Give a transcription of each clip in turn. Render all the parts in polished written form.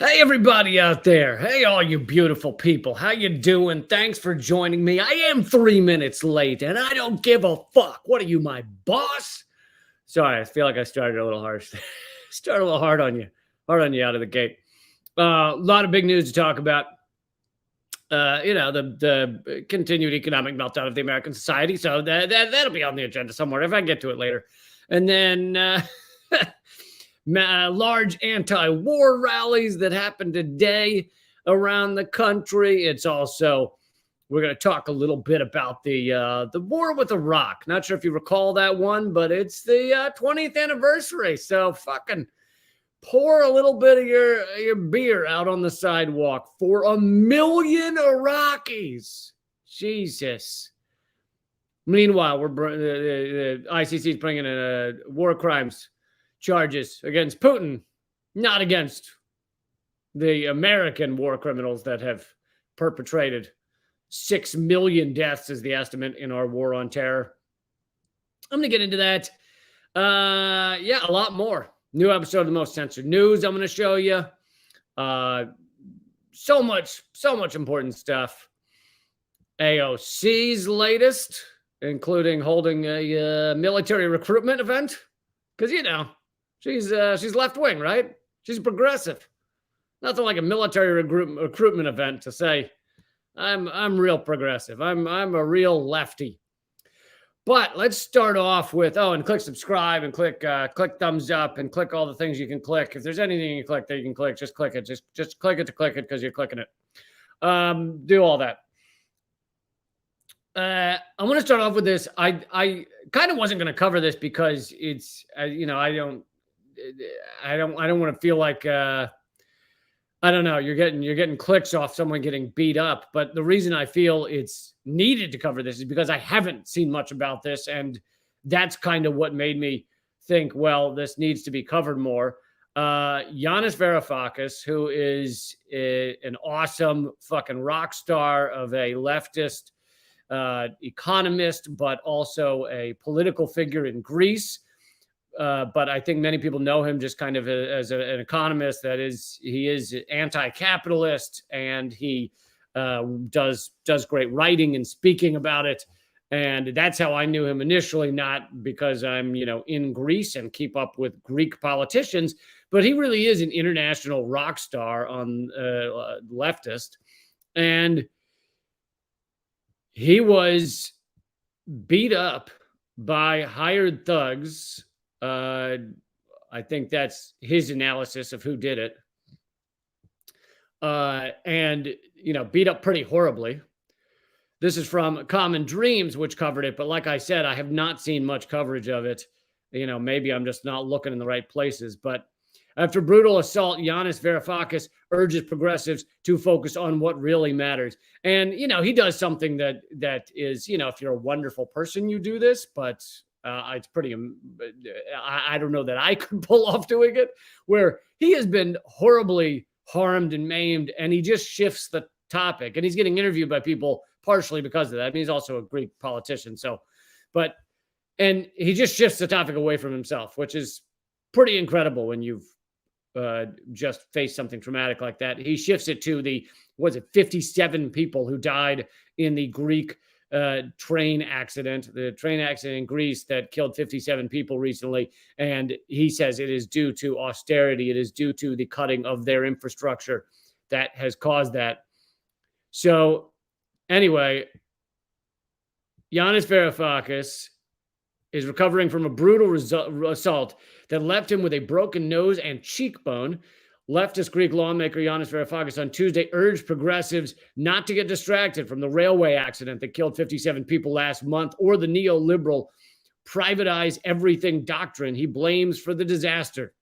Hey everybody out there. Hey all you beautiful people. How you doing? Thanks for joining me. I am 3 minutes late and I don't give a fuck. What are you, my boss? Sorry, I feel like I started a little harsh. Started a little hard on you. Hard on you out of the gate. A lot of big news to talk about. The continued economic meltdown of the American society. So that'll be on the agenda somewhere if I get to it later. And then large anti-war rallies that happened today around the country. It's also we're going to talk a little bit about the war with Iraq. Not sure if you recall that one, but it's the 20th anniversary. So fucking pour a little bit of your beer out on the sidewalk for 1 million Iraqis. Jesus. Meanwhile, the ICC is bringing in war crimes charges against Putin, not against the American war criminals that have perpetrated 6 million deaths is the estimate in our war on terror. I'm going to get into that. A lot more. New episode of the Most Censored News I'm going to show you. So much important stuff. AOC's latest, including holding a military recruitment event. Because, she's left-wing, right? She's progressive. Nothing like a military recruitment event to say, I'm real progressive. I'm a real lefty. But let's start off with, and click subscribe and click thumbs up and click all the things you can click. If there's anything you click that you can click, just click it. Just click it to click it because you're clicking it. Do all that. I want to start off with this. I kind of wasn't going to cover this because it's, I don't want to feel like, I don't know, you're getting clicks off someone getting beat up. But the reason I feel it's needed to cover this is because I haven't seen much about this. And that's kind of what made me think, well, this needs to be covered more. Yanis Varoufakis, who is an awesome fucking rock star of a leftist economist, but also a political figure in Greece. But I think many people know him just kind of as an economist. He is anti-capitalist, and he does great writing and speaking about it. And that's how I knew him initially, not because I'm in Greece and keep up with Greek politicians, but he really is an international rock star on leftist, and he was beat up by hired thugs. I think that's his analysis of who did it. And beat up pretty horribly. This is from Common Dreams, which covered it. But like I said, I have not seen much coverage of it. Maybe I'm just not looking in the right places. But after brutal assault, Yanis Varoufakis urges progressives to focus on what really matters. And, he does something that is, if you're a wonderful person, you do this, but it's pretty, I don't know that I could pull off doing it, where he has been horribly harmed and maimed, and he just shifts the topic, and he's getting interviewed by people partially because of that. I mean, he's also a Greek politician. And he just shifts the topic away from himself, which is pretty incredible when you've just faced something traumatic like that. He shifts it to 57 people who died in the Greek train accident, the train accident in Greece that killed 57 people recently. And he says it is due to austerity. It is due to the cutting of their infrastructure that has caused that. So anyway, Yanis Varoufakis is recovering from a brutal assault that left him with a broken nose and cheekbone. Leftist Greek lawmaker Yanis Varoufakis on Tuesday urged progressives not to get distracted from the railway accident that killed 57 people last month or the neoliberal privatize everything doctrine he blames for the disaster.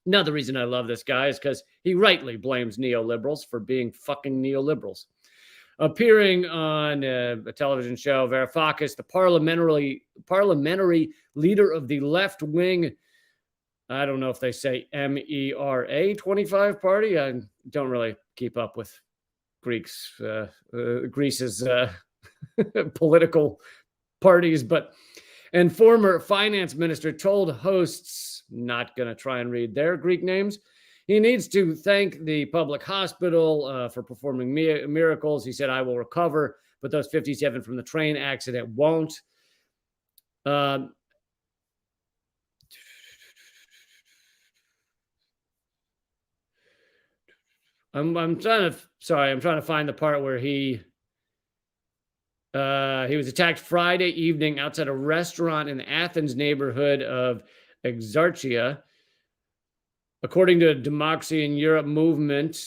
Another reason I love this guy is because he rightly blames neoliberals for being fucking neoliberals. Appearing on a television show, Varoufakis, the parliamentary leader of the left-wing, I don't know if they say MERA 25 party. I don't really keep up with Greece's political parties, and former finance minister told hosts, not going to try and read their Greek names, He needs to thank the public hospital for performing miracles. He said, I will recover, but those 57 from the train accident won't. Um, I'm trying to find the part where he was attacked Friday evening outside a restaurant in the Athens neighborhood of Exarchia. According to Democracy in Europe movement,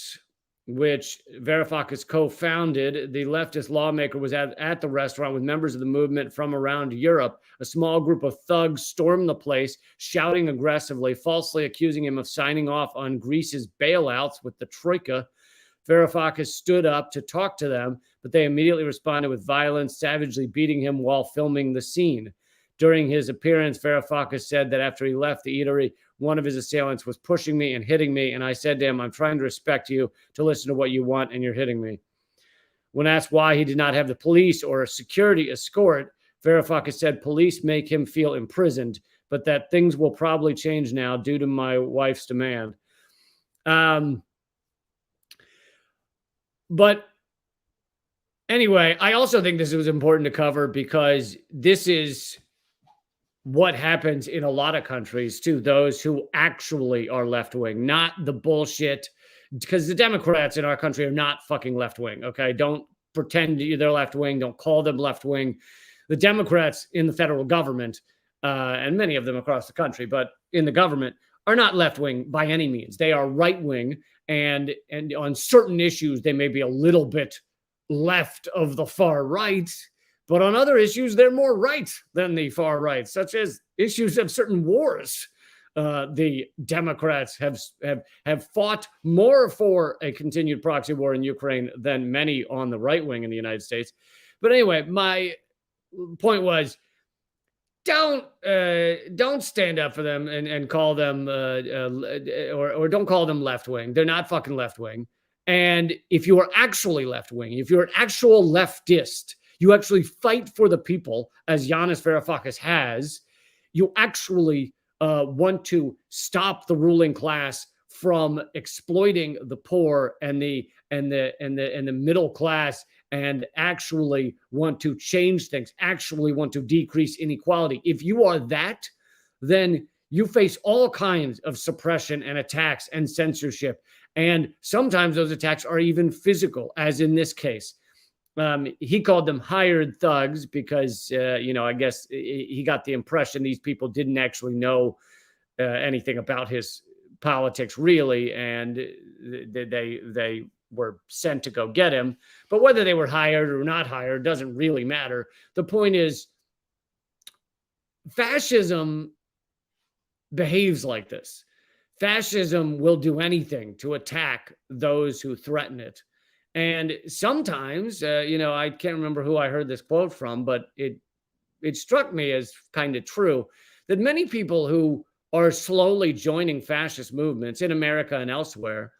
which Varoufakis co-founded, the leftist lawmaker was at the restaurant with members of the movement from around Europe. A small group of thugs stormed the place, shouting aggressively, falsely accusing him of signing off on Greece's bailouts with the Troika. Varoufakis stood up to talk to them, but they immediately responded with violence, savagely beating him while filming the scene. During his appearance, Varoufakis said that after he left the eatery, one of his assailants was pushing me and hitting me, and I said to him, I'm trying to respect you, to listen to what you want, and you're hitting me. When asked why he did not have the police or a security escort, Varoufakis said police make him feel imprisoned, but that things will probably change now due to my wife's demand. But anyway, I also think this was important to cover because this is what happens in a lot of countries to those who actually are left-wing, not the bullshit, because the Democrats in our country are not fucking left-wing, okay? Don't pretend they're left-wing. Don't call them left-wing. The Democrats in the federal government, and many of them across the country, but in the government, are not left-wing by any means. They are right-wing, and on certain issues, they may be a little bit left of the far right, but on other issues, they're more right than the far right, such as issues of certain wars. The Democrats have fought more for a continued proxy war in Ukraine than many on the right wing in the United States. But anyway, my point was, don't stand up for them and call them or don't call them left wing. They're not fucking left wing. And if you are actually left wing, if you're an actual leftist, you actually fight for the people, as Yanis Varoufakis has. You actually want to stop the ruling class from exploiting the poor and the middle class, and actually want to change things, actually want to decrease inequality. If you are that, then you face all kinds of suppression and attacks and censorship. And sometimes those attacks are even physical, as in this case. He called them hired thugs because, I guess he got the impression these people didn't actually know anything about his politics really, and they were sent to go get him. But whether they were hired or not hired doesn't really matter. The point is, fascism behaves like this. Fascism will do anything to attack those who threaten it. And sometimes, I can't remember who I heard this quote from, but it struck me as kind of true, that many people who are slowly joining fascist movements in America and elsewhere,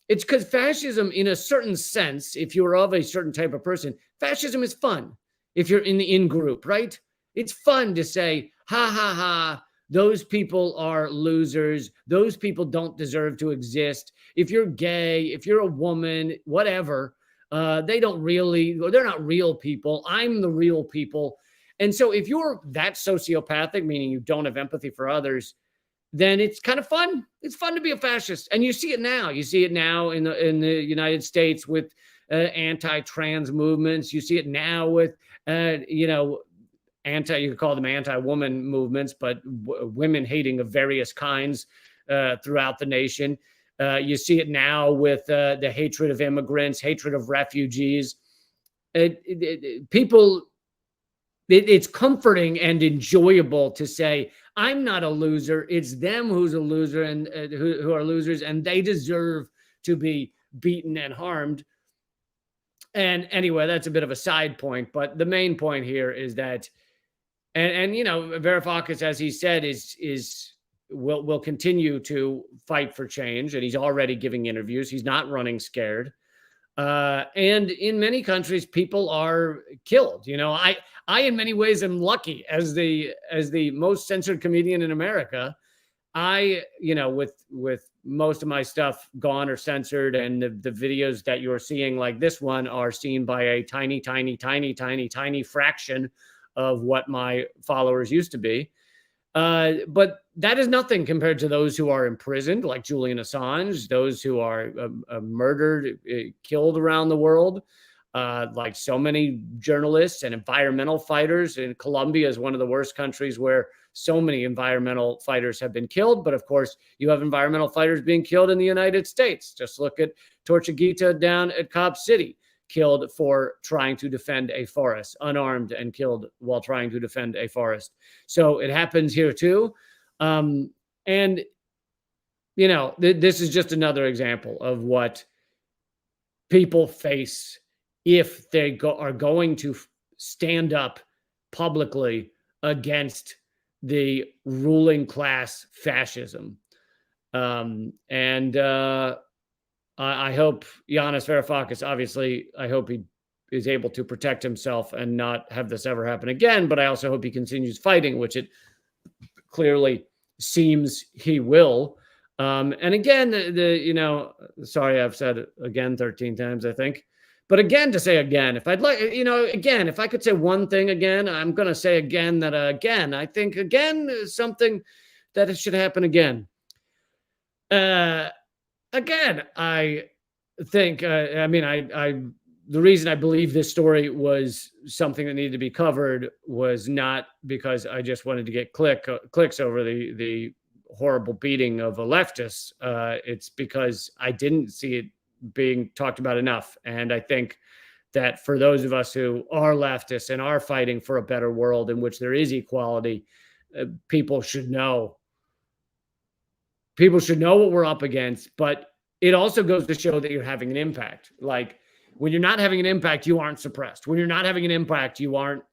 it's because fascism, in a certain sense, if you're of a certain type of person, fascism is fun. If you're in the in-group, right? It's fun to say, ha, ha, ha, those people are losers. Those people don't deserve to exist. If you're gay, if you're a woman, whatever, they're not real people. I'm the real people. And so if you're that sociopathic, meaning you don't have empathy for others, then it's kind of fun. It's fun to be a fascist. And you see it now. You see it now in the United States with anti-trans movements. You see it now with, you could call them anti-woman movements, but women hating of various kinds throughout the nation. You see it now with the hatred of immigrants, hatred of refugees. It's comforting and enjoyable to say, I'm not a loser. It's them who's a loser and who are losers, and they deserve to be beaten and harmed. And anyway, that's a bit of a side point, but the main point here is that, and Varoufakis, as he said, will continue to fight for change, and he's already giving interviews. He's not running scared. And in many countries, people are killed. I in many ways am lucky as the most censored comedian in America. with most of my stuff gone or censored, and the videos that you're seeing, like this one, are seen by a tiny, tiny, tiny, tiny, tiny fraction of what my followers used to be. But that is nothing compared to those who are imprisoned, like Julian Assange, those who are murdered, killed around the world, like so many journalists and environmental fighters. And Colombia is one of the worst countries where so many environmental fighters have been killed. But of course, you have environmental fighters being killed in the United States. Just look at Tortuguita down at Cobb City, killed for trying to defend a forest, unarmed and killed while trying to defend a forest. So it happens here too. And, this is just another example of what people face if they are going to stand up publicly against the ruling class fascism. I hope Yanis Varoufakis, obviously, I hope he is able to protect himself and not have this ever happen again. But I also hope he continues fighting, which it clearly seems he will. And again, sorry, I've said it again 13 times, I think. But again, to say again, if I'd like, again, if I could say one thing again, I'm going to say again that I think again is something that it should happen again. Again, I think, the reason I believe this story was something that needed to be covered was not because I just wanted to get clicks over the horrible beating of a leftist. It's because I didn't see it being talked about enough. And I think that for those of us who are leftists and are fighting for a better world in which there is equality, people should know. People should know what we're up against, but it also goes to show that you're having an impact. Like, when you're not having an impact, you aren't suppressed. When you're not having an impact, you aren't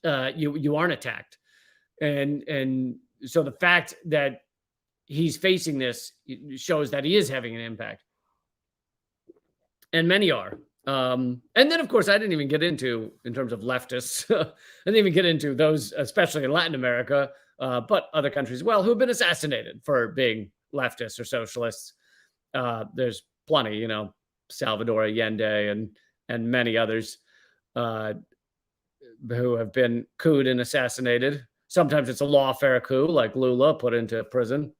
you aren't attacked. And so the fact that he's facing this shows that he is having an impact. And many are. And then, of course, I didn't even get into, in terms of leftists, I didn't even get into those, especially in Latin America, but other countries as well, who have been assassinated for being leftists or socialists. There's plenty, Salvador Allende and many others who have been couped and assassinated. Sometimes it's a lawfare coup, like Lula, put into prison.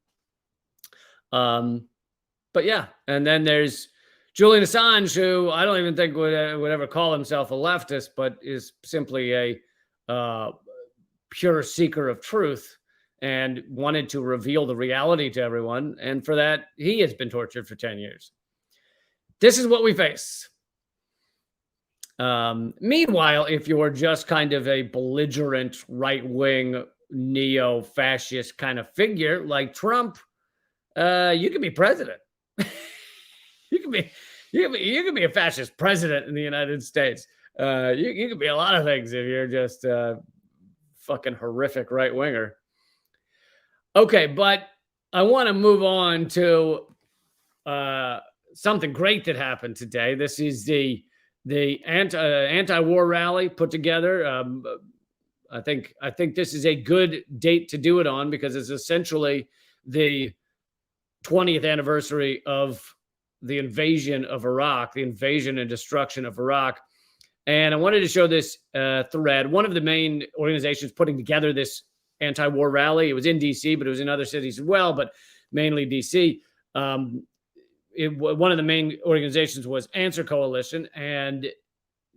But yeah, and then there's Julian Assange, who I don't even think would ever call himself a leftist, but is simply a pure seeker of truth and wanted to reveal the reality to everyone. And for that, he has been tortured for 10 years. This is what we face. Meanwhile, if you're just kind of a belligerent right-wing neo-fascist kind of figure like Trump, you can be president. You can be a fascist president in the United States. You can be a lot of things if you're just a fucking horrific right winger. Okay, but I want to move on to something great that happened today. This is the anti-war rally put together. I think this is a good date to do it on because it's essentially the 20th anniversary of the invasion of Iraq, the invasion and destruction of Iraq. And I wanted to show this thread. One of the main organizations putting together this anti-war rally, it was in DC, but it was in other cities as well, but mainly DC. One of the main organizations was Answer Coalition, and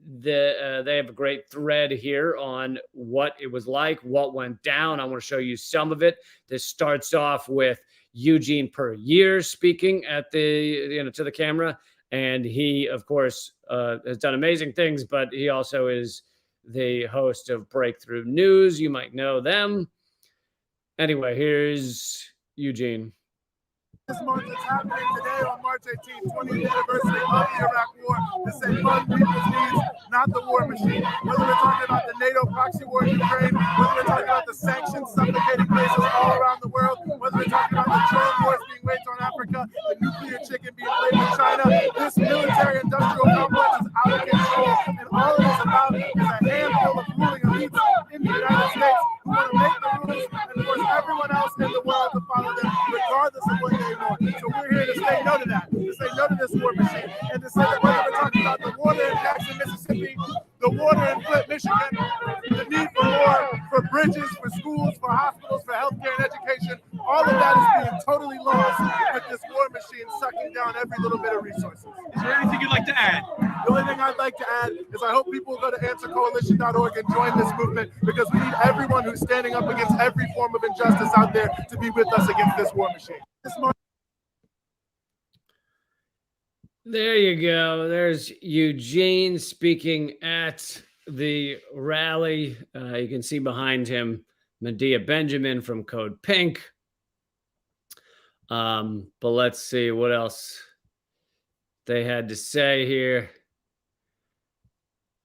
they have a great thread here on what it was like, what went down. I want to show you some of it. This starts off with Eugene Puryear speaking at to the camera, and he, of course, has done amazing things, but he also is the host of Breakthrough News. You might know them. Anyway, here's Eugene. This march is happening today on March 18th, 20th anniversary of the Iraq War, to say fund people's needs, not the war machine. Whether we're talking about the NATO proxy war in Ukraine, whether we're talking about the sanctions suffocating places all around the world, whether we're talking about the drone wars being waged on Africa, the nuclear chicken being played in China, this military-industrial complex is out of control, and all it is about is a handful of ruling elites in the United States who want to make the rules and force everyone else in the world to follow war. So we're here to say no to that, to say no to this war machine, and to say that whether we're talking about the water in Jackson, Mississippi, the water in Flint, Michigan, the need for more, for bridges, for schools, for hospitals, for healthcare and education, all of that is being totally lost with this war machine sucking down every little bit of resources. Is there anything you'd like to add? The only thing I'd like to add is I hope people will go to answercoalition.org and join this movement, because we need everyone who's standing up against every form of injustice out there to be with us against this war machine. There you go. There's Eugene speaking at the rally. You can see behind him Medea Benjamin from Code Pink. But let's see what else they had to say here.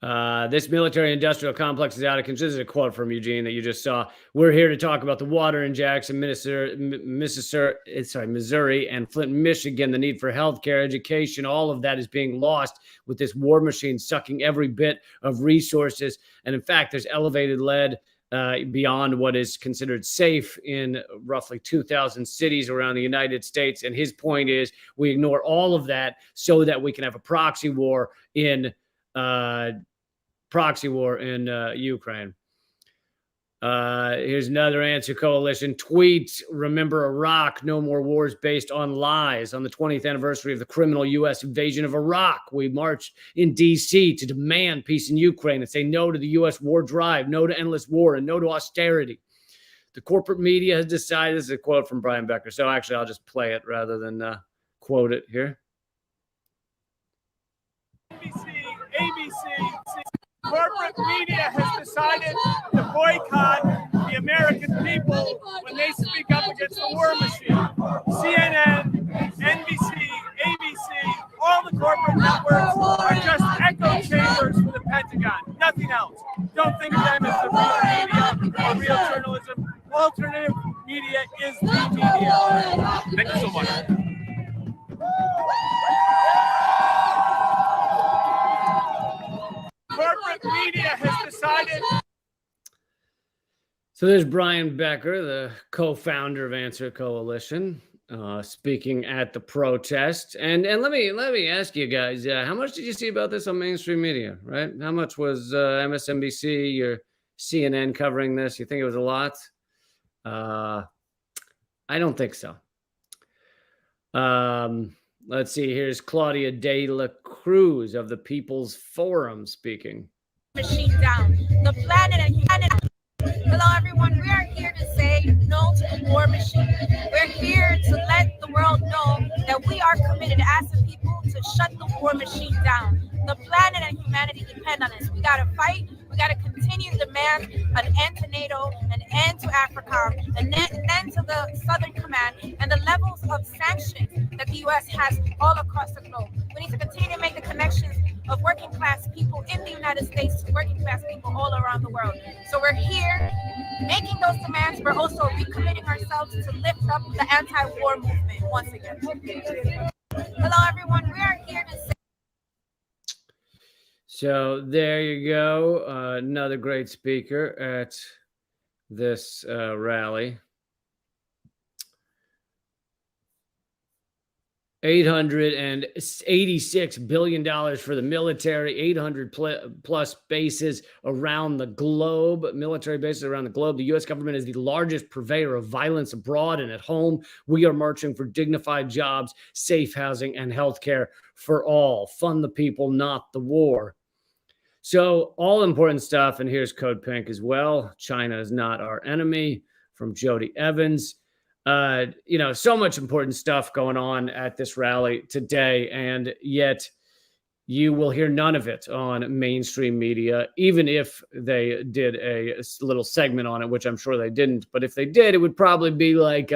This military industrial complex is out of control. This is a quote from Eugene that you just saw. We're here to talk about the water in Jackson, Missouri, and Flint, Michigan, the need for healthcare, education. All of that is being lost with this war machine sucking every bit of resources. And in fact, there's elevated lead beyond what is considered safe in roughly 2,000 cities around the United States. And his point is we ignore all of that so that we can have a proxy war in Ukraine. Here's another Answer Coalition tweet. Remember Iraq, no more wars based on lies. On the 20th anniversary of the criminal U.S. invasion of Iraq, we marched in D.C. to demand peace in Ukraine and say no to the U.S. war drive, no to endless war, and no to austerity. The corporate media has decided, this is a quote from Brian Becker, so actually I'll just play it rather than quote it here. ABC, corporate media has decided to boycott the American people when they speak up against the war machine. CNN, NBC, ABC, all the corporate networks are just echo chambers for the Pentagon, nothing else. Don't think of them as the real media or real journalism. Alternative media is the media. Thank you so much. Corporate media has decided. So there's Brian Becker, the co-founder of Answer Coalition, speaking at the protest. And let me ask you guys, how much did you see about this on mainstream media? Right? How much was MSNBC or CNN covering this? You think it was a lot? I don't think so. Let's see. Here's Claudia De La Cruz of the People's Forum speaking. Machine down. The planet and humanity. Hello, everyone. We are here to say no to the war machine. We're here to let the world know that we are committed as a people to shut the war machine down. The planet and humanity depend on us. We got to fight. We got to continue to demand an end to NATO, an end to Africa, an end to the Southern Command, and the levels of sanctions that the U.S. has all across the globe. We need to continue to make the connections of working class people in the United States to working class people all around the world. So we're here making those demands. We're also recommitting ourselves to lift up the anti-war movement once again. Hello, everyone. We are here to say. So there you go. Another great speaker at this rally. $886 billion for the military, 800 plus bases around the globe, military bases around the globe. The U.S. government is the largest purveyor of violence abroad and at home. We are marching for dignified jobs, safe housing, and healthcare for all. Fund the people, not the war. So all important stuff. And here's Code Pink as well. China is not our enemy from Jody Evans. So much important stuff going on at this rally today, and yet you will hear none of it on mainstream media, even if they did a little segment on it, which I'm sure they didn't. But if they did, it would probably be like,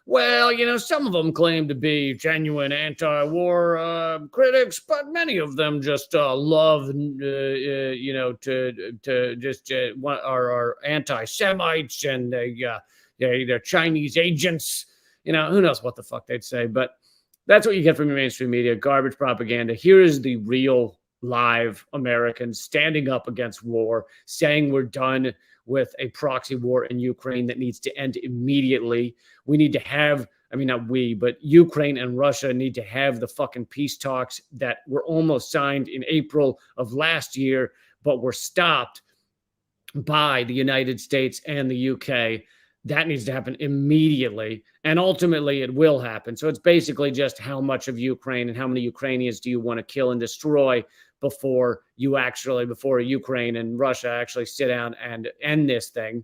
some of them claim to be genuine anti-war critics, but many of them just love, are anti-Semites, and they're Chinese agents. Who knows what the fuck they'd say, but that's what you get from your mainstream media, garbage propaganda. Here is the real live Americans standing up against war, saying we're done with a proxy war in Ukraine that needs to end immediately. We need to have I mean, not we, but Ukraine and Russia need to have the fucking peace talks that were almost signed in April of last year, but were stopped by the United States and the UK. That needs to happen immediately. And ultimately, it will happen. So it's basically just how much of Ukraine and how many Ukrainians do you want to kill and destroy before Ukraine and Russia actually sit down and end this thing.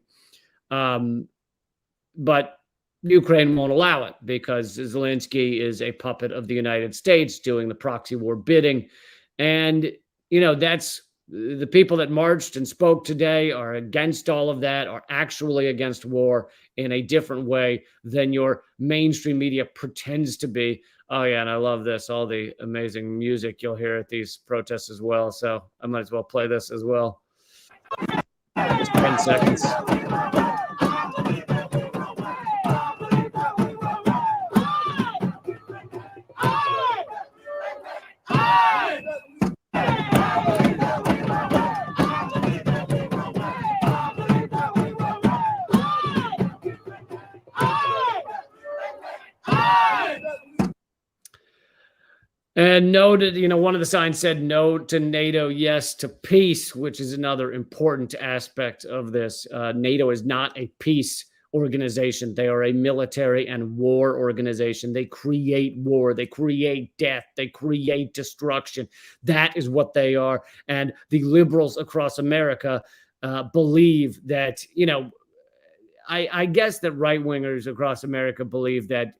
But Ukraine won't allow it because Zelensky is a puppet of the United States doing the proxy war bidding. And, that's the people that marched and spoke today are against all of that, are actually against war in a different way than your mainstream media pretends to be. Oh, yeah, and I love this, all the amazing music you'll hear at these protests as well. So I might as well play this as well. Just 10 seconds. And no to, one of the signs said no to NATO, yes to peace, which is another important aspect of this. NATO is not a peace organization. They are a military and war organization. They create war. They create death. They create destruction. That is what they are. And the liberals across America believe that, I guess that right-wingers across America believe that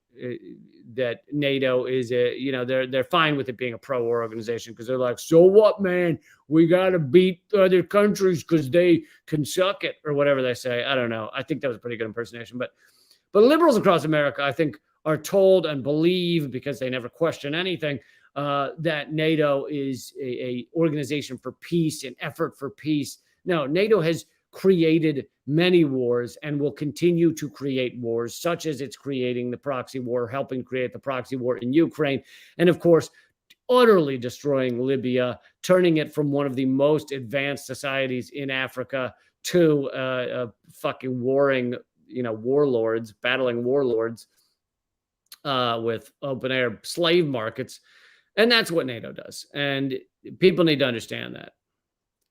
that NATO is they're fine with it being a pro-war organization because they're like, so what, man? We got to beat other countries because they can suck it or whatever they say. I don't know. I think that was a pretty good impersonation. But liberals across America, I think, are told and believe because they never question anything that NATO is a organization for peace, an effort for peace. No, NATO has created many wars and will continue to create wars, such as it's creating the proxy war, helping create the proxy war in Ukraine, and of course, utterly destroying Libya, turning it from one of the most advanced societies in Africa to fucking warring, warlords, battling warlords with open air slave markets. And that's what NATO does. And people need to understand that.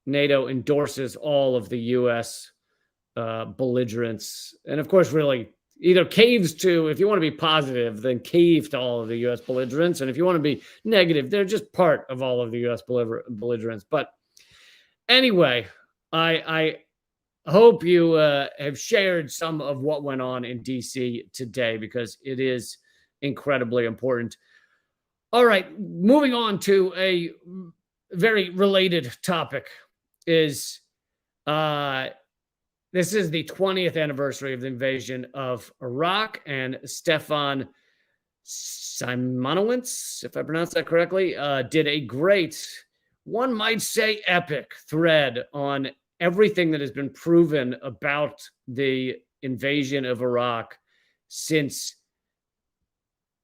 NATO endorses all of the U.S. Belligerents. And of course, really either caves to, if you want to be positive, then cave to all of the U.S. belligerents. And if you want to be negative, they're just part of all of the U.S. belligerents. But anyway, I hope you have shared some of what went on in D.C. today because it is incredibly important. All right, moving on to a very related topic is this is the 20th anniversary of the invasion of Iraq, and Stefan Simonowitz, if I pronounced that correctly, did a great, one might say epic thread on everything that has been proven about the invasion of Iraq since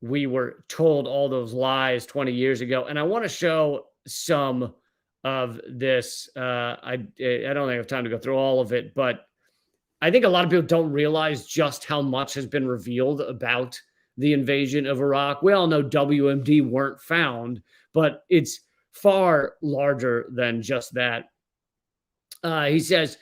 we were told all those lies 20 years ago. And I want to show some of this. I don't think I have time to go through all of it, but I think a lot of people don't realize just how much has been revealed about the invasion of Iraq. We all know WMD weren't found, but it's far larger than just that. He says,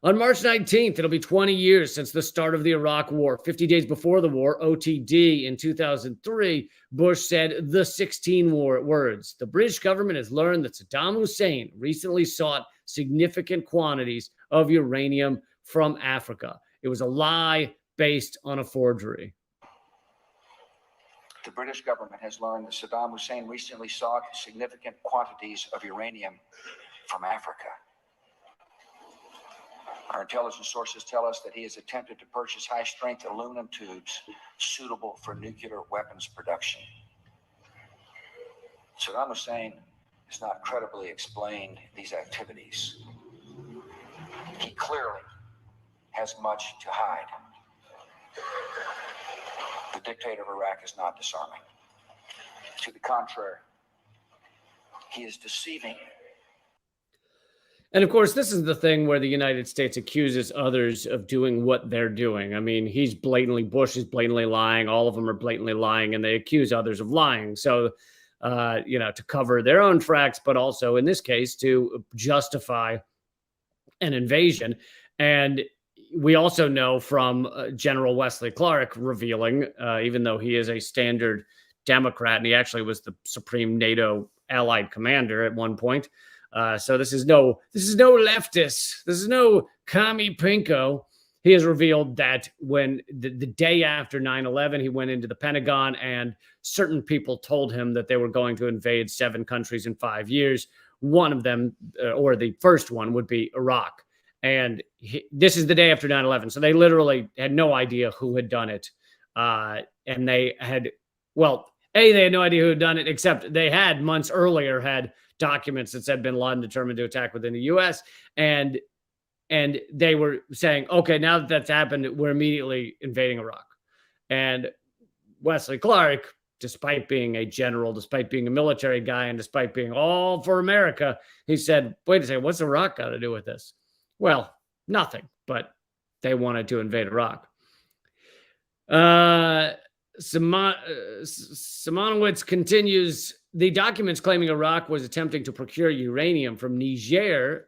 on March 19th, it'll be 20 years since the start of the Iraq War. 50 days before the war, OTD in 2003, Bush said the 16 words. The British government has learned that Saddam Hussein recently sought significant quantities of uranium from Africa. It was a lie based on a forgery. The British government has learned that Saddam Hussein recently sought significant quantities of uranium from Africa. Our intelligence sources tell us that he has attempted to purchase high-strength aluminum tubes suitable for nuclear weapons production. Saddam Hussein has not credibly explained these activities. He clearly has much to hide. The dictator of Iraq is not disarming. To the contrary, he is deceiving. And of course, this is the thing where the United States accuses others of doing what they're doing. I mean, Bush is blatantly lying. All of them are blatantly lying, and they accuse others of lying. So, to cover their own tracks, but also in this case to justify an invasion. And we also know from General Wesley Clark revealing, even though he is a standard Democrat, and he actually was the supreme NATO allied commander at one point. So this is no leftist. This is no commie pinko. He has revealed that when the day after 9/11, he went into the Pentagon and certain people told him that they were going to invade 7 countries in 5 years. One of them, or the first one, would be Iraq. And this is the day after 9/11. So they literally had no idea who had done it. And they had, they had no idea who had done it, except they had months earlier had documents that said bin Laden determined to attack within the U.S. And they were saying, okay, now that that's happened, we're immediately invading Iraq. And Wesley Clark, despite being a general, despite being a military guy, and despite being all for America, he said, wait a second, what's Iraq got to do with this? Well, nothing, but they wanted to invade Iraq. Simonowitz continues, the documents claiming Iraq was attempting to procure uranium from Niger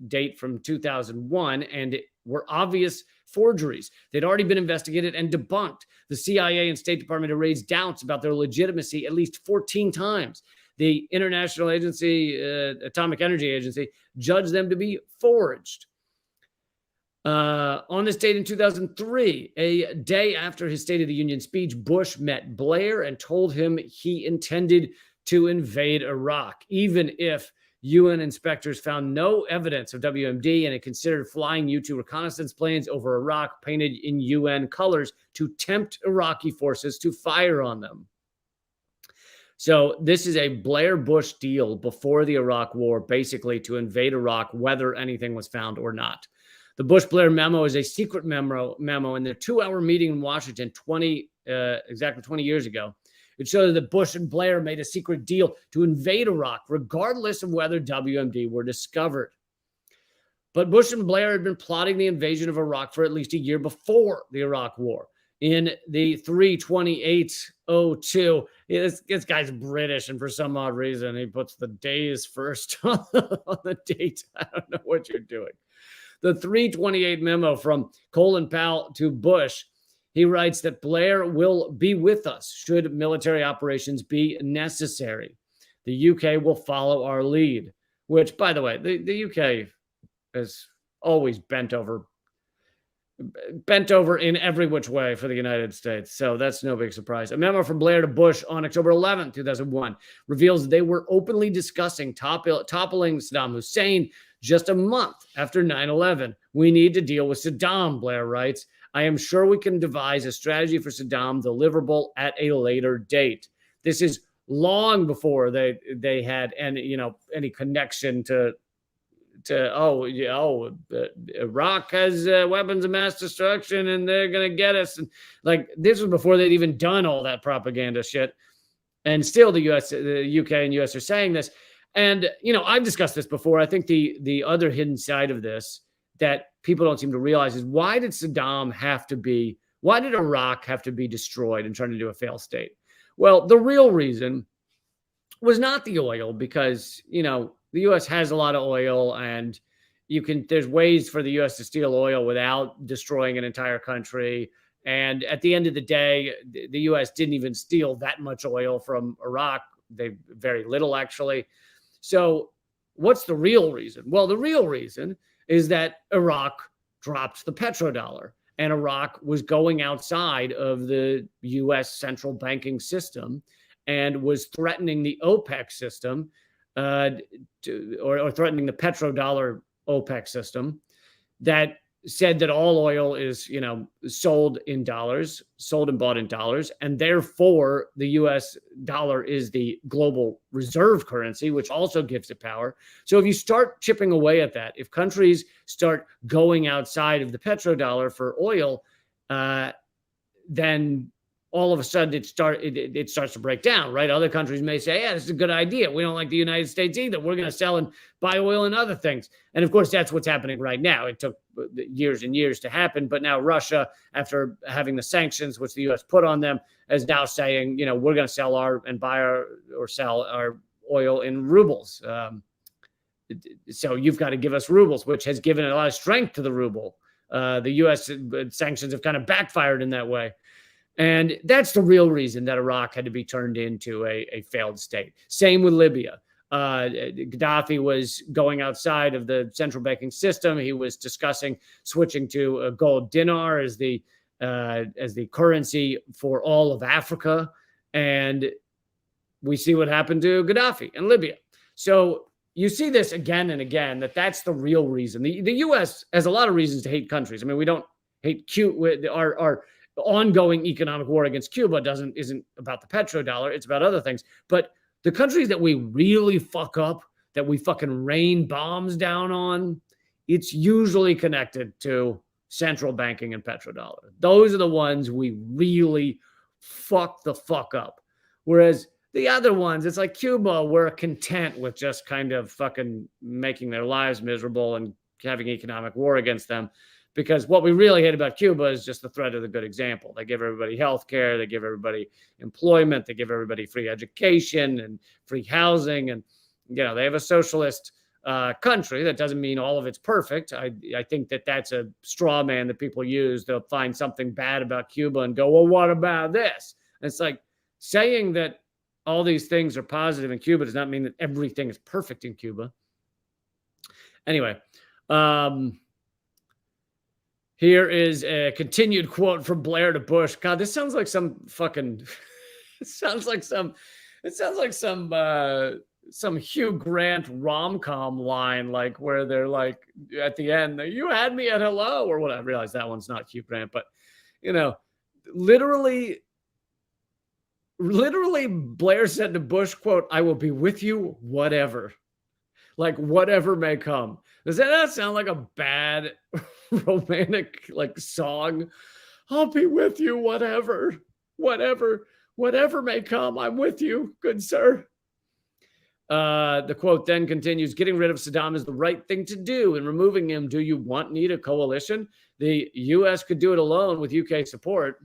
date from 2001 and were obvious forgeries. They'd already been investigated and debunked. The CIA and State Department had raised doubts about their legitimacy at least 14 times. The International Atomic Energy Agency judged them to be forged. On this date in 2003, a day after his State of the Union speech, Bush met Blair and told him he intended to invade Iraq, even if UN inspectors found no evidence of WMD and it considered flying U-2 reconnaissance planes over Iraq painted in UN colors to tempt Iraqi forces to fire on them. So this is a Blair-Bush deal before the Iraq War, basically to invade Iraq, whether anything was found or not. The Bush-Blair memo is a secret memo in their 2-hour meeting in Washington exactly 20 years ago. It showed that Bush and Blair made a secret deal to invade Iraq, regardless of whether WMD were discovered. But Bush and Blair had been plotting the invasion of Iraq for at least a year before the Iraq War. In the 3/28/02, this guy's British, and for some odd reason, he puts the days first on the date. I don't know what you're doing. The 3/28 memo from Colin Powell to Bush, he writes that Blair will be with us should military operations be necessary. The UK will follow our lead, which, by the way, the UK has always bent over in every which way for the United States. So that's no big surprise. A memo from Blair to Bush on October 11, 2001 reveals they were openly discussing toppling Saddam Hussein just a month after 9/11. We need to deal with Saddam, Blair writes. I am sure we can devise a strategy for Saddam deliverable at a later date. This is long before they had any connection to Iraq has weapons of mass destruction and they're going to get us. And this was before they'd even done all that propaganda shit. And still the UK and US are saying this. And, I've discussed this before. I think the other hidden side of this that people don't seem to realize is why did Iraq have to be destroyed and turned into a failed state? Well, the real reason was not the oil because, the U.S. has a lot of oil and there's ways for the U.S. to steal oil without destroying an entire country. And at the end of the day, the U.S. didn't even steal that much oil from Iraq. Very little, actually. So what's the real reason? Well, the real reason is that Iraq dropped the petrodollar and Iraq was going outside of the U.S. central banking system and was threatening the OPEC system or threatening the petrodollar OPEC system that said that all oil is, sold and bought in dollars. And therefore, the US dollar is the global reserve currency, which also gives it power. So if you start chipping away at that, if countries start going outside of the petrodollar for oil, then all of a sudden it starts to break down, right? Other countries may say, yeah, this is a good idea. We don't like the United States either. We're going to sell and buy oil and other things. And of course, that's what's happening right now. It took years and years to happen. But now Russia, after having the sanctions, which the U.S. put on them, is now saying, we're going to sell sell our oil in rubles. So you've got to give us rubles, which has given a lot of strength to the ruble. The U.S. sanctions have kind of backfired in that way. And that's the real reason that Iraq had to be turned into a failed state. Same with Libya. Gaddafi was going outside of the central banking system. He was discussing switching to a gold dinar as the currency for all of Africa. And we see what happened to Gaddafi in Libya. So you see this again and again, that's the real reason. The U.S. has a lot of reasons to hate countries. I mean, we don't hate Cuba. Our ongoing economic war against Cuba isn't about the petrodollar. It's about other things. But the countries that we really fuck up, that we fucking rain bombs down on, it's usually connected to central banking and petrodollar. Those are the ones we really fuck the fuck up. Whereas the other ones, it's like Cuba, we're content with just kind of fucking making their lives miserable and having economic war against them. Because what we really hate about Cuba is just the threat of the good example. They give everybody health care, they give everybody employment, they give everybody free education and free housing. And, they have a socialist country. That doesn't mean all of it's perfect. I think that's a straw man that people use. They'll find something bad about Cuba and go, well, what about this? And it's like saying that all these things are positive in Cuba does not mean that everything is perfect in Cuba. Anyway, here is a continued quote from Blair to Bush. God, this sounds like some fucking. It sounds like some Hugh Grant rom-com line, like where they're like at the end, "You had me at hello" or whatever. I realize that one's not Hugh Grant, but literally Blair said to Bush, quote, "I will be with you, whatever." Like whatever may come. Does that not sound like a bad romantic song? I'll be with you, whatever may come. I'm with you, good sir. The quote then continues, "Getting rid of Saddam is the right thing to do. In removing him, do you need a coalition? The U.S. could do it alone with UK support."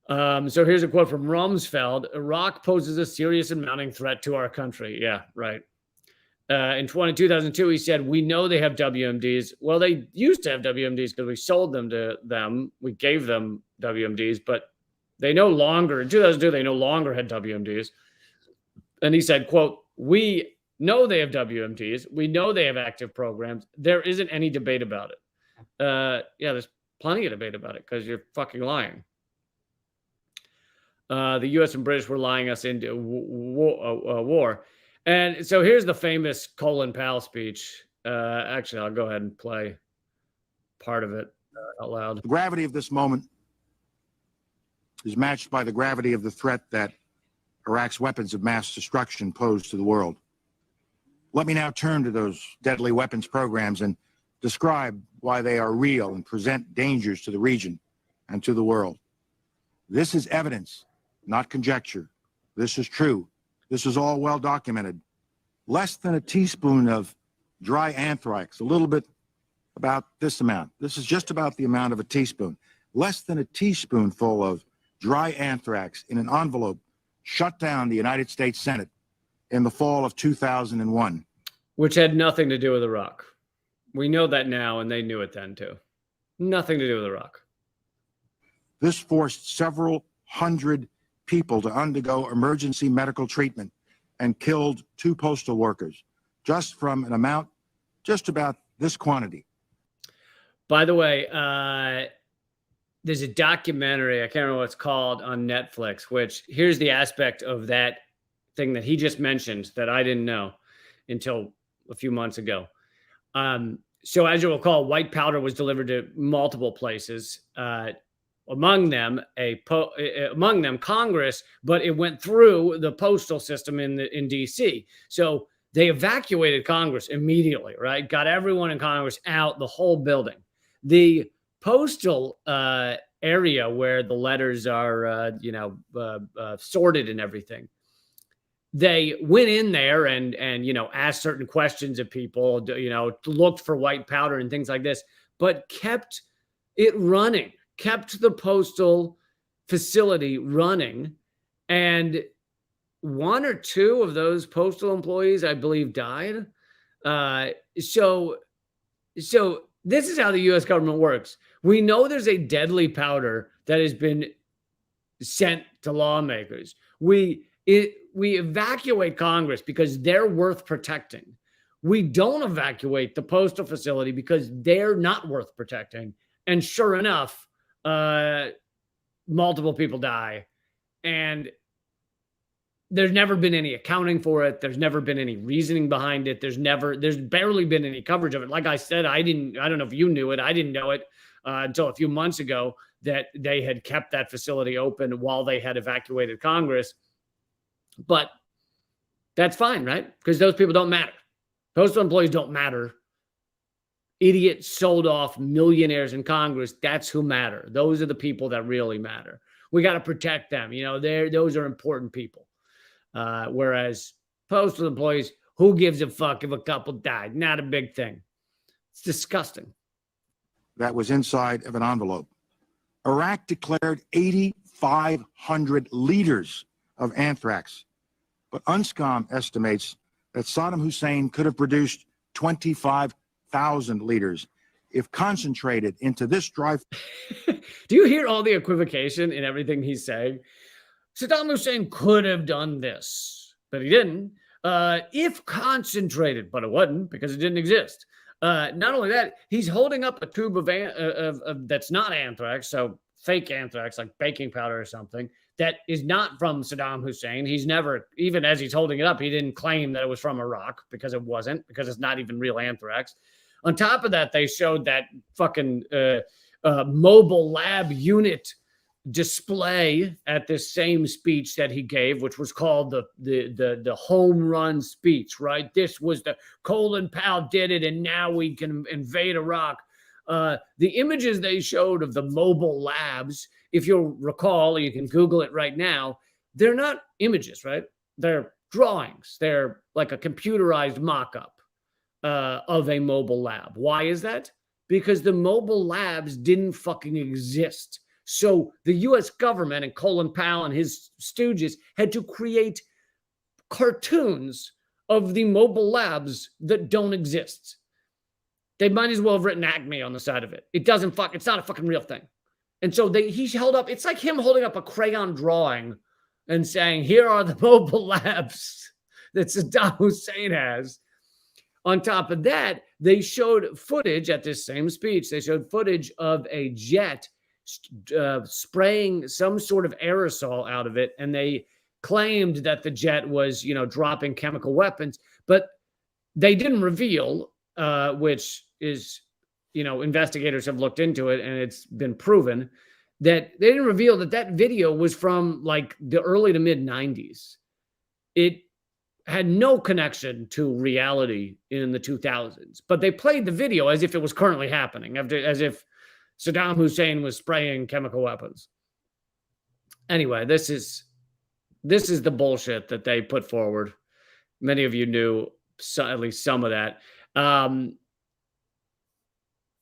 So here's a quote from Rumsfeld. "Iraq poses a serious and mounting threat to our country." Yeah, right. In 2002, he said, "We know they have WMDs." Well, they used to have WMDs because we sold them to them. We gave them WMDs, but they no longer, in 2002, they no longer had WMDs. And he said, quote, "We know they have WMDs. We know they have active programs. There isn't any debate about it." Yeah, there's plenty of debate about it because you're fucking lying. The U.S. and British were lying us into war. And so here's the famous Colin Powell speech. Actually, I'll go ahead and play part of it out loud. The gravity of this moment is matched by the gravity of the threat that Iraq's weapons of mass destruction pose to the world. Let me now turn to those deadly weapons programs and describe why they are real and present dangers to the region and to the world. This is evidence, not conjecture. This is true. This is all well documented. Less than a teaspoon of dry anthrax, a little bit about this amount. This is just about the amount of a teaspoon. Less than a teaspoonful of dry anthrax in an envelope shut down the United States Senate in the fall of 2001. Which had nothing to do with Iraq. We know that now, and they knew it then too. Nothing to do with Iraq. This forced several hundred people to undergo emergency medical treatment and killed 2 postal workers just from an amount just about this quantity. By the way, there's a documentary, I can't remember what it's called, on Netflix, which here's the aspect of that thing that he just mentioned that I didn't know until a few months ago. So as you'll recall, white powder was delivered to multiple places. Among them Congress, but it went through the postal system in DC. So they evacuated Congress immediately, right? Got everyone in Congress out, the whole building. The postal area where the letters are, sorted and everything. They went in there and asked certain questions of people, looked for white powder and things like this, but kept it running, kept the postal facility running. And one or two of those postal employees, I believe, died. So this is how the U.S. government works. We know there's a deadly powder that has been sent to lawmakers. We evacuate Congress because they're worth protecting. We don't evacuate the postal facility because they're not worth protecting. And sure enough, multiple people die. And there's never been any accounting for it. There's never been any reasoning behind it. There's barely been any coverage of it. Like I said, I don't know if you knew it. I didn't know it until a few months ago that they had kept that facility open while they had evacuated Congress. But that's fine, right? Because those people don't matter. Postal employees don't matter. Idiot, sold off millionaires in Congress, that's who matter. Those are the people that really matter. We got to protect them. Those are important people. Whereas postal employees, who gives a fuck if a couple died? Not a big thing. It's disgusting. That was inside of an envelope. Iraq declared 8,500 liters of anthrax, but UNSCOM estimates that Saddam Hussein could have produced 25,000 liters if concentrated into this dry. Do you hear all the equivocation in everything he's saying? Saddam Hussein could have done this, but he didn't. If concentrated, but it wasn't because it didn't exist. Not only that, he's holding up a tube of that's not anthrax, so fake anthrax, like baking powder or something, that is not from Saddam Hussein. He's never, even as he's holding it up, he didn't claim that it was from Iraq because it wasn't, because it's not even real anthrax. On top of that, they showed that fucking mobile lab unit display at this same speech that he gave, which was called the home run speech, right? This was the Colin Powell did it, and now we can invade Iraq. The images they showed of the mobile labs, if you'll recall, you can Google it right now, they're not images, right? They're drawings. They're like a computerized mock-up of a mobile lab. Why is that? Because the mobile labs didn't fucking exist. So the U.S. government and Colin Powell and his stooges had to create cartoons of the mobile labs that don't exist. They might as well have written Acme on the side of it. It's not a fucking real thing. And so he's held up, it's like him holding up a crayon drawing and saying, here are the mobile labs that Saddam Hussein has. On top of that, they showed footage at this same speech. They showed footage of a jet spraying some sort of aerosol out of it. And they claimed that the jet was, dropping chemical weapons, but they didn't reveal, which is, investigators have looked into it and it's been proven that they didn't reveal that video was from like the early to mid 90s. It had no connection to reality in the 2000s, but they played the video as if it was currently happening, as if Saddam Hussein was spraying chemical weapons. Anyway, this is the bullshit that they put forward. Many of you knew at least some of that.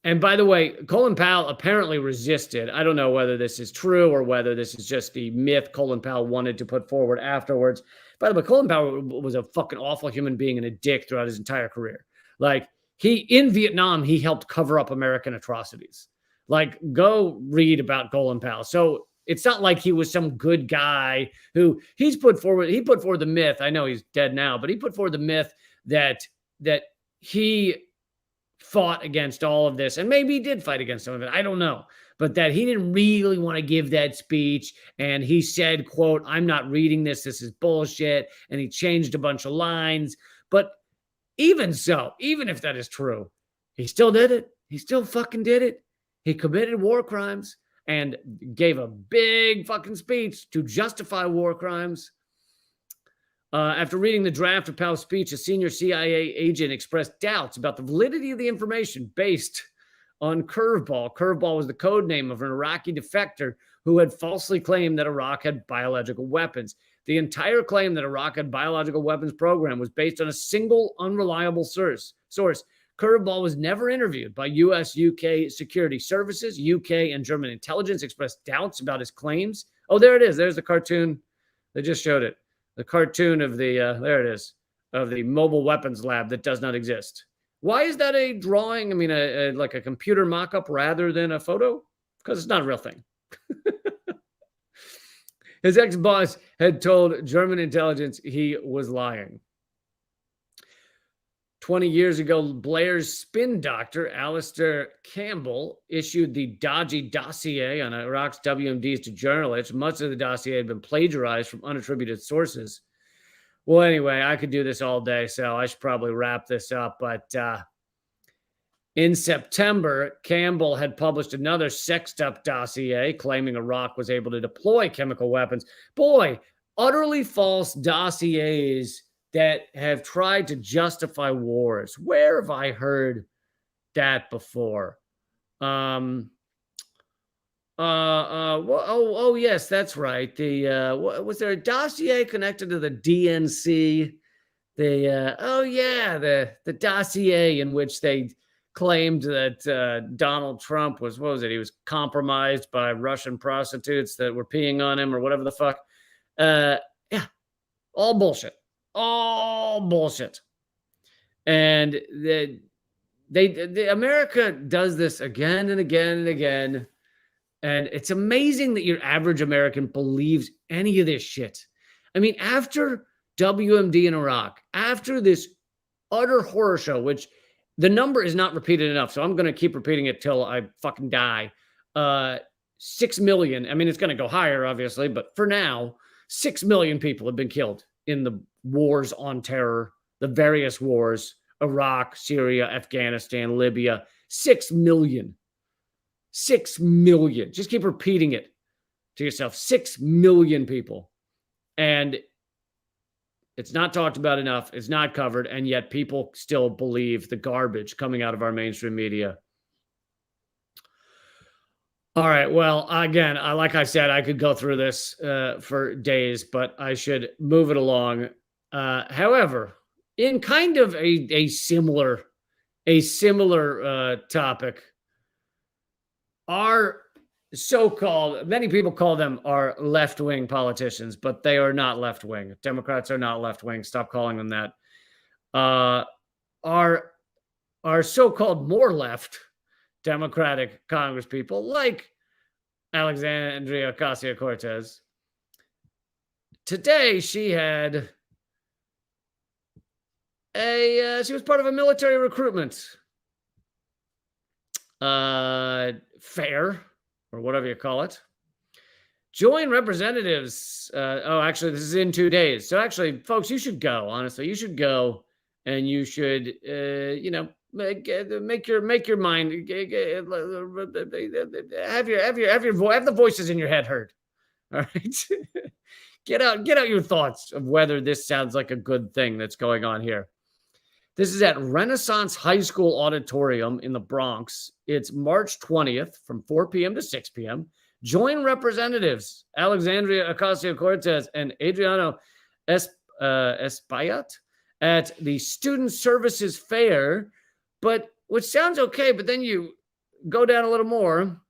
And by the way, Colin Powell apparently resisted. I don't know whether this is true or whether this is just the myth Colin Powell wanted to put forward afterwards. By the way, Colin Powell was a fucking awful human being and a dick throughout his entire career. Like, in Vietnam, he helped cover up American atrocities. Like, go read about Colin Powell. So it's not like he was some good guy who he put forward the myth. I know he's dead now, but he put forward the myth that he fought against all of this, and maybe he did fight against some of it. I don't know, but that he didn't really want to give that speech. And he said, quote, I'm not reading this. This is bullshit. And he changed a bunch of lines. But even so, even if that is true, he still did it. He still fucking did it. He committed war crimes and gave a big fucking speech to justify war crimes. After reading the draft of Powell's speech, a senior CIA agent expressed doubts about the validity of the information based on Curveball. Curveball was the code name of an Iraqi defector who had falsely claimed that Iraq had biological weapons. The entire claim that Iraq had biological weapons program was based on a single unreliable source. Curveball was never interviewed by U.S., UK security services. UK and German intelligence expressed doubts about his claims. Oh, there it is. There's the cartoon. They just showed it. The cartoon of the, there it is, of the mobile weapons lab that does not exist. Why is that a drawing? I mean, like a computer mock-up rather than a photo? Because it's not a real thing. His ex-boss had told German intelligence he was lying. 20 years ago, Blair's spin doctor, Alistair Campbell, issued the dodgy dossier on Iraq's WMDs to journalists. Much of the dossier had been plagiarized from unattributed sources. Well, anyway, I could do this all day, so I should probably wrap this up. But in September, Campbell had published another sexed-up dossier claiming Iraq was able to deploy chemical weapons. Boy, utterly false dossiers that have tried to justify wars. Where have I heard that before? Yes, that's right. Was there a dossier connected to the DNC? The dossier in which they claimed that Donald Trump was, what was it? He was compromised by Russian prostitutes that were peeing on him or whatever the fuck. All bullshit. All bullshit. And the America does this again and again and again. And it's amazing that your average American believes any of this shit. I mean, after WMD in Iraq, after this utter horror show, which the number is not repeated enough, so I'm going to keep repeating it till I fucking die. 6 million. I mean, it's going to go higher, obviously, but for now, 6 million people have been killed in the wars on terror, the various wars, Iraq, Syria, Afghanistan, Libya. 6 million. 6 million. Just keep repeating it to yourself. 6 million people. And it's not talked about enough. It's not covered. And yet people still believe the garbage coming out of our mainstream media. All right. Well, again, like I said, I could go through this for days, but I should move it along. However, in kind of a similar topic, our so-called, many people call them our left-wing politicians, but they are not left-wing. Democrats are not left-wing. Stop calling them that. Our so-called more left Democratic Congress people, like Alexandria Ocasio-Cortez. Today, she had she was part of a military recruitment fair, or whatever you call it. Join representatives. Actually, this is in 2 days. So actually, folks, you should go. Honestly, you should go, and you should, make your mind, have the voices in your head heard. All right, get out your thoughts of whether this sounds like a good thing that's going on here. This is at Renaissance High School Auditorium in the Bronx. It's March 20th from 4 p.m. to 6 p.m. Join representatives Alexandria Ocasio-Cortez and Adriano Espaillat at the Student Services Fair, which sounds okay, but then you go down a little more,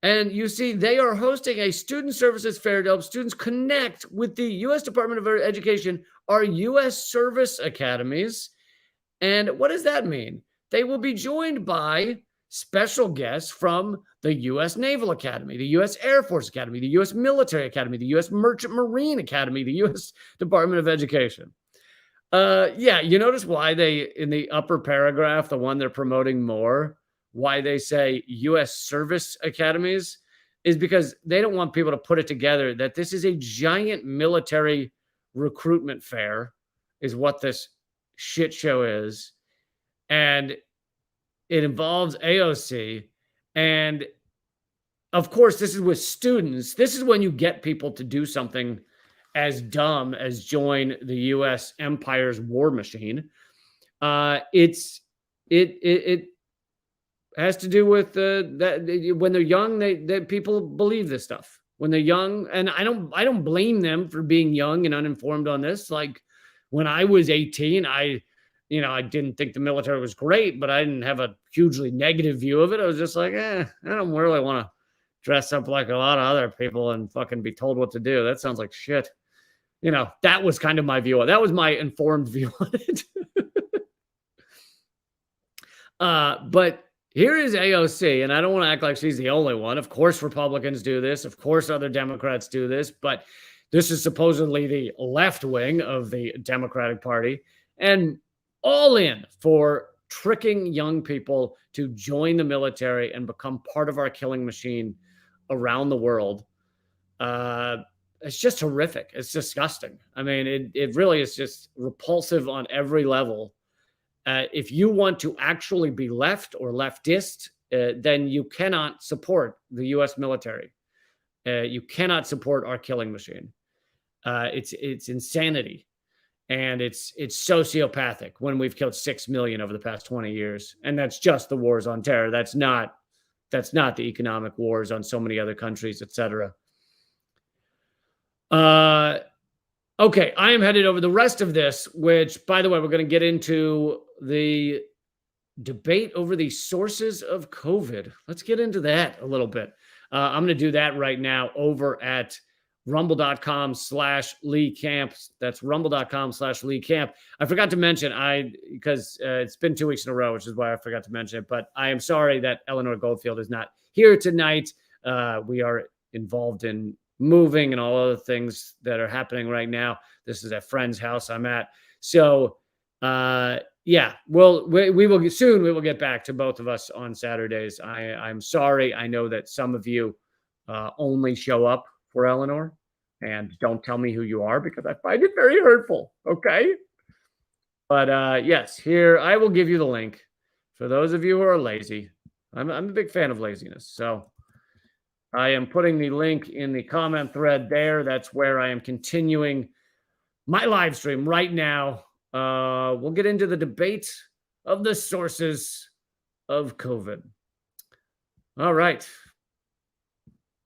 and you see they are hosting a Student Services Fair to help students connect with the U.S. Department of Education, our U.S. service academies. And what does that mean? They will be joined by special guests from the U.S. Naval Academy, the U.S. Air Force Academy, the U.S. Military Academy, the U.S. Merchant Marine Academy, the U.S. Department of Education. You notice why they, in the upper paragraph, the one they're promoting more, why they say U.S. service academies is because they don't want people to put it together that this is a giant military recruitment fair is what this shit show is. And it involves AOC. And of course, this is with students. This is when you get people to do something as dumb as join the U.S. empire's war machine. has to do with that when they're young, they people believe this stuff when they're young, and I don't blame them for being young and uninformed on this. Like when I was 18, I didn't think the military was great, but I didn't have a hugely negative view of it. I was just like, I don't really want to dress up like a lot of other people and fucking be told what to do. That sounds like shit. That was kind of my view. That was my informed view on it. But here is AOC, and I don't want to act like she's the only one. Of course, Republicans do this. Of course, other Democrats do this. But this is supposedly the left wing of the Democratic Party, and all in for tricking young people to join the military and become part of our killing machine around the world. It's just horrific. It's disgusting. I mean, it really is just repulsive on every level. If you want to actually be left or leftist, then you cannot support the U.S. military. You cannot support our killing machine. It's insanity, and it's sociopathic when we've killed 6 million over the past 20 years, and that's just the wars on terror. That's not the economic wars on so many other countries, etc. Okay, I am headed over the rest of this, which, by the way, we're going to get into the debate over the sources of COVID. Let's get into that a little bit. I'm going to do that right now over at rumble.com/Lee Camp. That's rumble.com/Lee Camp. I forgot to mention, because it's been 2 weeks in a row, which is why I forgot to mention it, but I am sorry that Eleanor Goldfield is not here tonight. We are involved in moving and all other things that are happening right now. This is a friend's house I'm at. So, yeah, we will soon. We will get back to both of us on Saturdays. I'm sorry. I know that some of you only show up for Eleanor, and don't tell me who you are because I find it very hurtful. Okay. But yes, here I will give you the link for those of you who are lazy. I'm a big fan of laziness. So I am putting the link in the comment thread there. That's where I am continuing my live stream right now. We'll get into the debate of the sources of COVID. All right.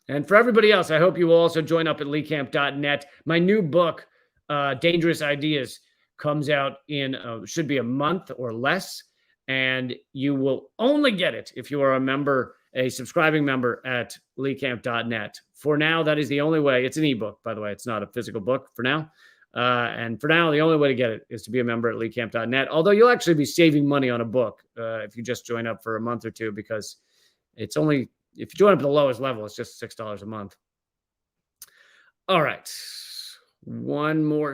And for everybody else, I hope you will also join up at leecamp.net. My new book, Dangerous Ideas, comes out in should be a month or less. And you will only get it if you are a member, a subscribing member at leecamp.net. For now, that is the only way. It's an ebook, by the way. It's not a physical book for now. And for now, the only way to get it is to be a member at leecamp.net. Although you'll actually be saving money on a book if you just join up for a month or two, because it's only, if you join up at the lowest level, it's just $6 a month. All right. One more